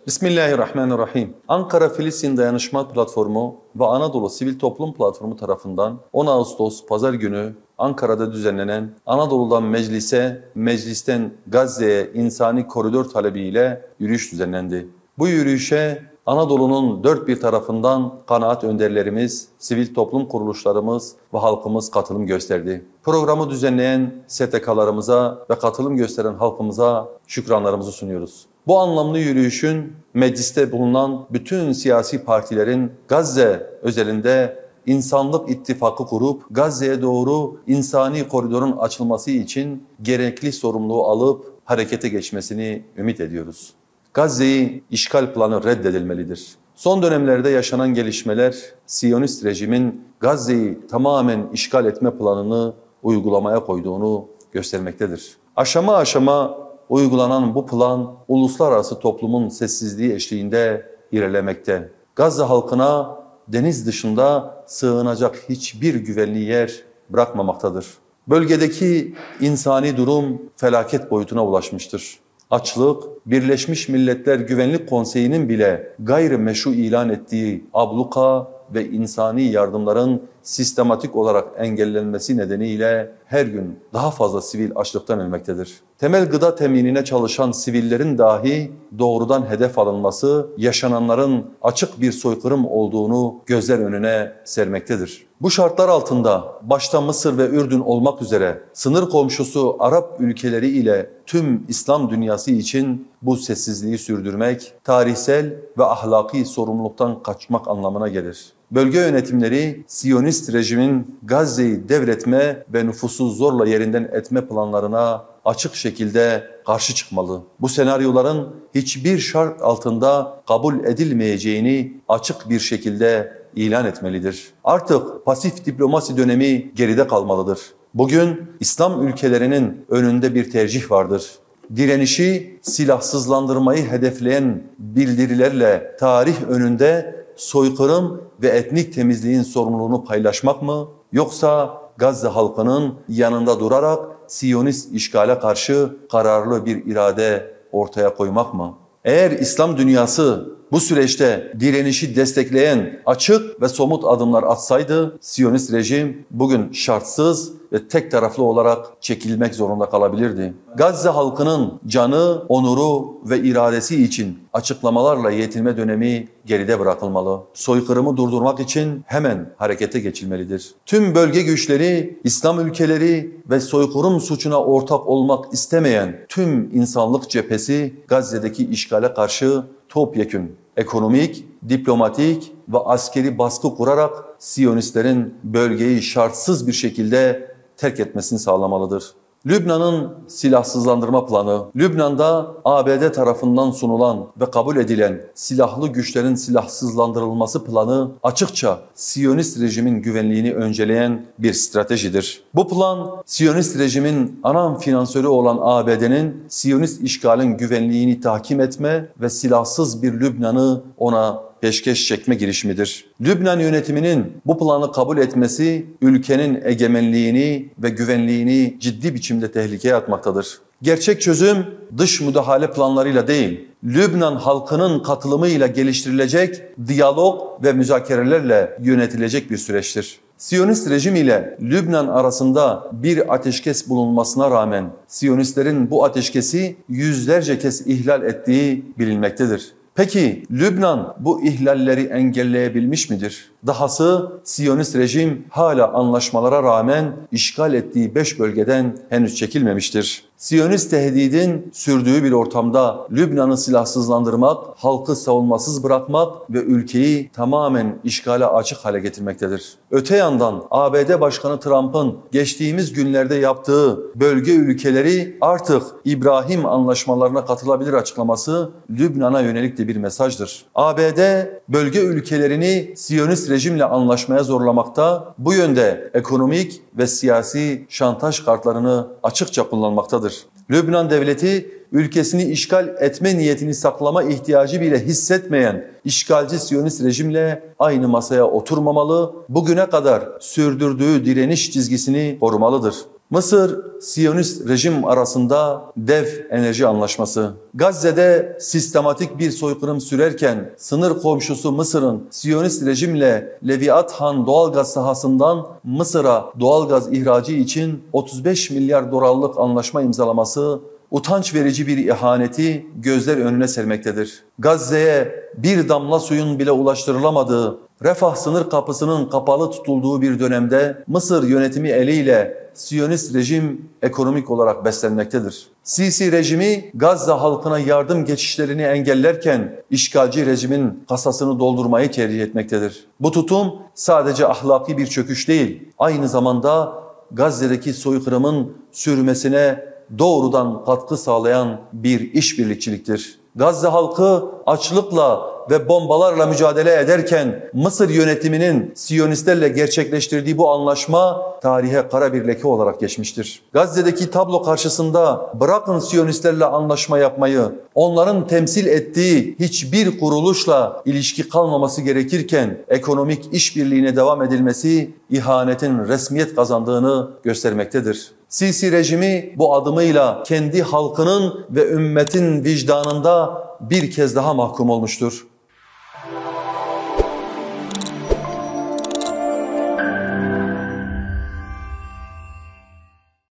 Bismillahirrahmanirrahim. Ankara-Filistin Dayanışma Platformu ve Anadolu Sivil Toplum Platformu tarafından 10 Ağustos Pazar günü Ankara'da düzenlenen Anadolu'dan Meclis'e, Meclis'ten Gazze'ye insani koridor talebiyle yürüyüş düzenlendi. Bu yürüyüşe Anadolu'nun dört bir tarafından kanaat önderlerimiz, sivil toplum kuruluşlarımız ve halkımız katılım gösterdi. Programı düzenleyen STK'larımıza ve katılım gösteren halkımıza şükranlarımızı sunuyoruz. Bu anlamlı yürüyüşün mecliste bulunan bütün siyasi partilerin Gazze özelinde insanlık ittifakı kurup Gazze'ye doğru insani koridorun açılması için gerekli sorumluluğu alıp harekete geçmesini ümit ediyoruz. Gazze'yi işgal planı reddedilmelidir. Son dönemlerde yaşanan gelişmeler, Siyonist rejimin Gazze'yi tamamen işgal etme planını uygulamaya koyduğunu göstermektedir. Aşama aşama uygulanan bu plan, uluslararası toplumun sessizliği eşliğinde ilerlemekte. Gazze halkına deniz dışında sığınacak hiçbir güvenli yer bırakmamaktadır. Bölgedeki insani durum felaket boyutuna ulaşmıştır. Açlık, Birleşmiş Milletler Güvenlik Konseyi'nin bile gayrimeşru ilan ettiği abluka ve insani yardımların sistematik olarak engellenmesi nedeniyle her gün daha fazla sivil açlıktan ölmektedir. Temel gıda teminine çalışan sivillerin dahi doğrudan hedef alınması, yaşananların açık bir soykırım olduğunu gözler önüne sermektedir. Bu şartlar altında başta Mısır ve Ürdün olmak üzere sınır komşusu Arap ülkeleri ile tüm İslam dünyası için bu sessizliği sürdürmek, tarihsel ve ahlaki sorumluluktan kaçmak anlamına gelir. Bölge yönetimleri Siyonist rejimin Gazze'yi devretme ve nüfusu zorla yerinden etme planlarına açık şekilde karşı çıkmalı. Bu senaryoların hiçbir şart altında kabul edilmeyeceğini açık bir şekilde ilan etmelidir. Artık pasif diplomasi dönemi geride kalmalıdır. Bugün İslam ülkelerinin önünde bir tercih vardır. Direnişi silahsızlandırmayı hedefleyen bildirilerle tarih önünde soykırım ve etnik temizliğin sorumluluğunu paylaşmak mı? Yoksa Gazze halkının yanında durarak Siyonist işgale karşı kararlı bir irade ortaya koymak mı? Eğer İslam dünyası bu süreçte direnişi destekleyen açık ve somut adımlar atsaydı, Siyonist rejim bugün şartsız ve tek taraflı olarak çekilmek zorunda kalabilirdi. Gazze halkının canı, onuru ve iradesi için açıklamalarla yetinme dönemi geride bırakılmalı. Soykırımı durdurmak için hemen harekete geçilmelidir. Tüm bölge güçleri, İslam ülkeleri ve soykırım suçuna ortak olmak istemeyen tüm insanlık cephesi Gazze'deki işgale karşı topyekün ekonomik, diplomatik ve askeri baskı kurarak Siyonistlerin bölgeyi şartsız bir şekilde terk etmesini sağlamalıdır. Lübnan'ın silahsızlandırma planı, Lübnan'da ABD tarafından sunulan ve kabul edilen silahlı güçlerin silahsızlandırılması planı açıkça Siyonist rejimin güvenliğini önceleyen bir stratejidir. Bu plan, Siyonist rejimin ana finansörü olan ABD'nin Siyonist işgalin güvenliğini tahkim etme ve silahsız bir Lübnan'ı ona peşkeş çekme girişimidir. Lübnan yönetiminin bu planı kabul etmesi ülkenin egemenliğini ve güvenliğini ciddi biçimde tehlikeye atmaktadır. Gerçek çözüm dış müdahale planlarıyla değil, Lübnan halkının katılımıyla geliştirilecek diyalog ve müzakerelerle yönetilecek bir süreçtir. Siyonist rejim ile Lübnan arasında bir ateşkes bulunmasına rağmen Siyonistlerin bu ateşkesi yüzlerce kez ihlal ettiği bilinmektedir. Peki Lübnan bu ihlalleri engelleyebilmiş midir? Dahası Siyonist rejim hala anlaşmalara rağmen işgal ettiği 5 bölgeden henüz çekilmemiştir. Siyonist tehdidin sürdüğü bir ortamda Lübnan'ı silahsızlandırmak, halkı savunmasız bırakmak ve ülkeyi tamamen işgale açık hale getirmektedir. Öte yandan ABD Başkanı Trump'ın geçtiğimiz günlerde yaptığı bölge ülkeleri artık İbrahim anlaşmalarına katılabilir açıklaması Lübnan'a yönelik de bir mesajdır. ABD bölge ülkelerini Siyonist rejimle anlaşmaya zorlamakta, bu yönde ekonomik ve siyasi şantaj kartlarını açıkça kullanmaktadır. Lübnan devleti ülkesini işgal etme niyetini saklama ihtiyacı bile hissetmeyen işgalci Siyonist rejimle aynı masaya oturmamalı, bugüne kadar sürdürdüğü direniş çizgisini korumalıdır. Mısır, Siyonist rejim arasında dev enerji anlaşması. Gazze'de sistematik bir soykırım sürerken sınır komşusu Mısır'ın Siyonist rejimle Leviathan doğalgaz sahasından Mısır'a doğalgaz ihracı için 35 milyar dolarlık anlaşma imzalaması utanç verici bir ihaneti gözler önüne sermektedir. Gazze'ye bir damla suyun bile ulaştırılamadığı, Refah sınır kapısının kapalı tutulduğu bir dönemde Mısır yönetimi eliyle Siyonist rejim ekonomik olarak beslenmektedir. Sisi rejimi Gazze halkına yardım geçişlerini engellerken işgalci rejimin kasasını doldurmayı tercih etmektedir. Bu tutum sadece ahlaki bir çöküş değil, aynı zamanda Gazze'deki soykırımın sürmesine doğrudan katkı sağlayan bir işbirlikçiliktir. Gazze halkı açlıkla ve bombalarla mücadele ederken Mısır yönetiminin Siyonistlerle gerçekleştirdiği bu anlaşma tarihe kara bir leke olarak geçmiştir. Gazze'deki tablo karşısında bırakın Siyonistlerle anlaşma yapmayı, onların temsil ettiği hiçbir kuruluşla ilişki kalmaması gerekirken ekonomik işbirliğine devam edilmesi ihanetin resmiyet kazandığını göstermektedir. Sisi rejimi bu adımıyla kendi halkının ve ümmetin vicdanında bir kez daha mahkum olmuştur.